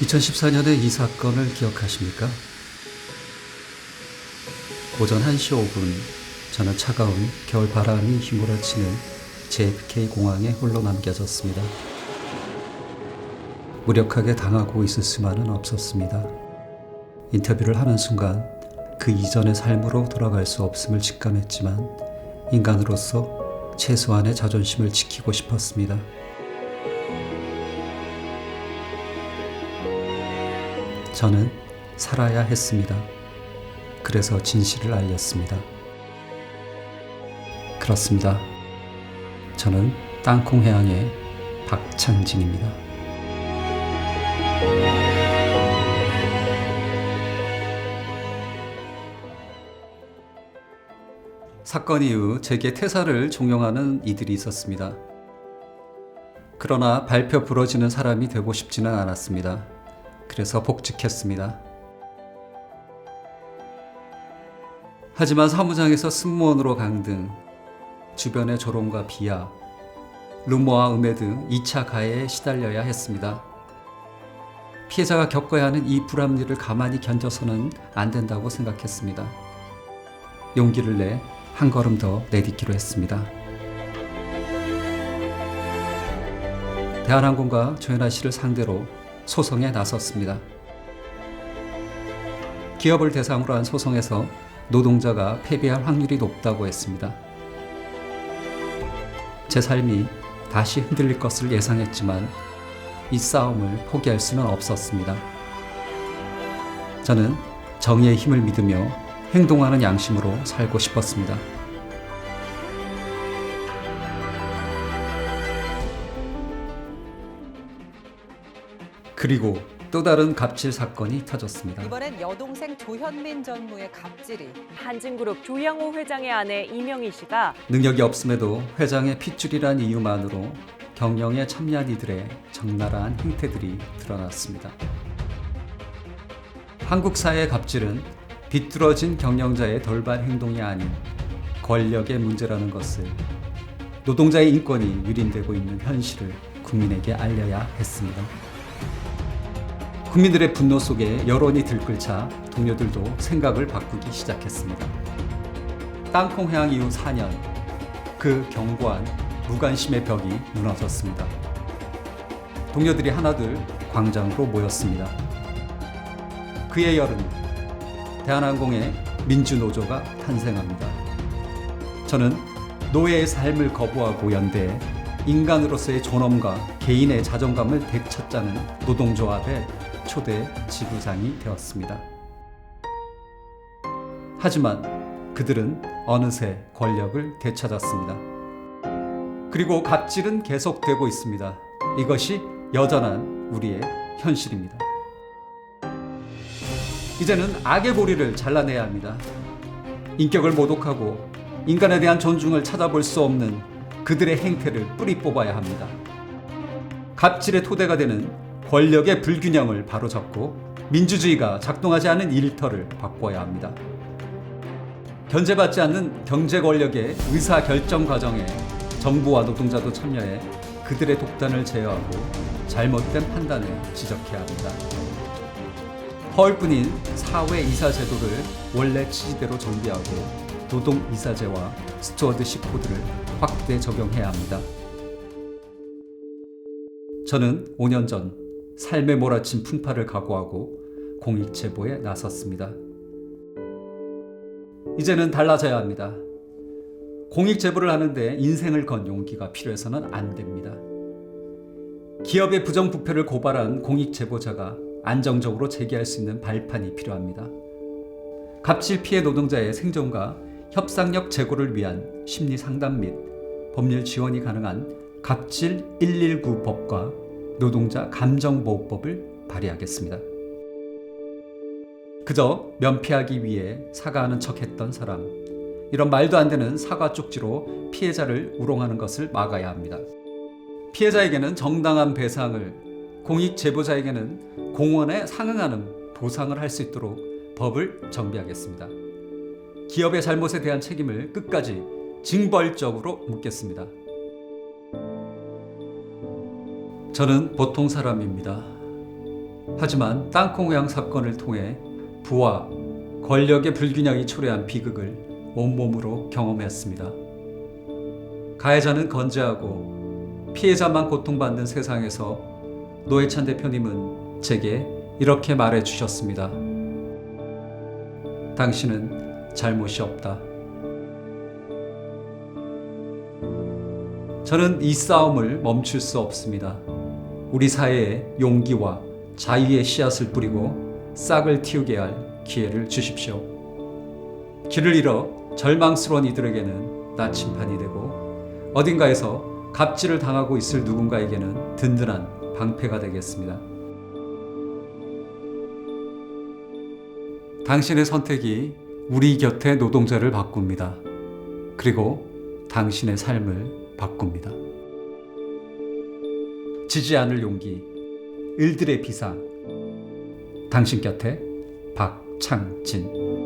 2014년의 이 사건을 기억하십니까? 오전 1시 5분 저는 차가운 겨울 바람이 휘몰아치는 JFK 공항에 홀로 남겨졌습니다. 무력하게 당하고 있을 수만은 없었습니다. 인터뷰를 하는 순간 그 이전의 삶으로 돌아갈 수 없음을 직감했지만 인간으로서 최소한의 자존심을 지키고 싶었습니다. 저는 살아야 했습니다. 그래서 진실을 알렸습니다. 그렇습니다. 저는 땅콩 해양의 박창진입니다. 사건 이후 제게 퇴사를 종용하는 이들이 있었습니다. 그러나 발표 부러지는 사람이 되고 싶지는 않았습니다. 그래서 복직했습니다. 하지만 사무장에서 승무원으로 강등, 주변의 조롱과 비하, 루머와 음해 등 2차 가해에 시달려야 했습니다. 피해자가 겪어야 하는 이 불합리를 가만히 견뎌서는 안 된다고 생각했습니다. 용기를 내 한 걸음 더 내딛기로 했습니다. 대한항공과 조현아 씨를 상대로 소송에 나섰습니다. 기업을 대상으로 한 소송에서 노동자가 패배할 확률이 높다고 했습니다. 제 삶이 다시 흔들릴 것을 예상했지만 이 싸움을 포기할 수는 없었습니다. 저는 정의의 힘을 믿으며 행동하는 양심으로 살고 싶었습니다. 그리고 또 다른 갑질 사건이 터졌습니다. 이번엔 여동생 조현민 전무의 갑질이. 한진그룹 조양호 회장의 아내 이명희 씨가 능력이 없음에도 회장의 핏줄이란 이유만으로 경영에 참여한 이들의 적나라한 행태들이 드러났습니다. 한국 사회의 갑질은 비뚤어진 경영자의 돌발 행동이 아닌 권력의 문제라는 것을, 노동자의 인권이 유린되고 있는 현실을 국민에게 알려야 했습니다. 국민들의 분노 속에 여론이 들끓자 동료들도 생각을 바꾸기 시작했습니다. 땅콩 해양 이후 4년, 그 견고한 무관심의 벽이 무너졌습니다. 동료들이 하나둘 광장으로 모였습니다. 그의 여름, 대한항공의 민주노조가 탄생합니다. 저는 노예의 삶을 거부하고 연대해 인간으로서의 존엄과 개인의 자존감을 되찾자는 노동조합의 초대 지부장이 되었습니다. 하지만 그들은 어느새 권력을 되찾았습니다. 그리고 갑질은 계속되고 있습니다. 이것이 여전한 우리의 현실입니다. 이제는 악의 고리를 잘라내야 합니다. 인격을 모독하고 인간에 대한 존중을 찾아볼 수 없는 그들의 행태를 뿌리 뽑아야 합니다. 갑질의 토대가 되는 권력의 불균형을 바로잡고 민주주의가 작동하지 않은 일터를 바꿔야 합니다. 견제받지 않는 경제 권력의 의사결정 과정에 정부와 노동자도 참여해 그들의 독단을 제어하고 잘못된 판단을 지적해야 합니다. 허울뿐인 사회이사 제도를 원래 취지대로 정비하고 노동이사제와 스튜어드십 코드를 확대 적용해야 합니다. 저는 5년 전 삶에 몰아친 풍파를 각오하고 공익제보에 나섰습니다. 이제는 달라져야 합니다. 공익제보를 하는데 인생을 건 용기가 필요해서는 안 됩니다. 기업의 부정부패를 고발한 공익제보자가 안정적으로 제기할 수 있는 발판이 필요합니다. 갑질 피해 노동자의 생존과 협상력 제고를 위한 심리 상담 및 법률 지원이 가능한 갑질 119 법과 노동자 감정보호법을 발의하겠습니다. 그저 면피하기 위해 사과하는 척했던 사람, 이런 말도 안 되는 사과 쪽지로 피해자를 우롱하는 것을 막아야 합니다. 피해자에게는 정당한 배상을, 공익 제보자에게는 공헌에 상응하는 보상을 할 수 있도록 법을 정비하겠습니다. 기업의 잘못에 대한 책임을 끝까지 징벌적으로 묻겠습니다. 저는 보통 사람입니다. 하지만 땅콩회항 사건을 통해 부와 권력의 불균형이 초래한 비극을 온몸으로 경험했습니다. 가해자는 건재하고 피해자만 고통받는 세상에서 노회찬 대표님은 제게 이렇게 말해 주셨습니다. 당신은 잘못이 없다. 저는 이 싸움을 멈출 수 없습니다. 우리 사회에 용기와 자유의 씨앗을 뿌리고 싹을 틔우게 할 기회를 주십시오. 길을 잃어 절망스러운 이들에게는 나침반이 되고 어딘가에서 갑질을 당하고 있을 누군가에게는 든든한 방패가 되겠습니다. 당신의 선택이 우리 곁의 노동자를 바꿉니다. 그리고 당신의 삶을 바꿉니다. 지지 않을 용기, 을들의 비상. 당신 곁에 박창진.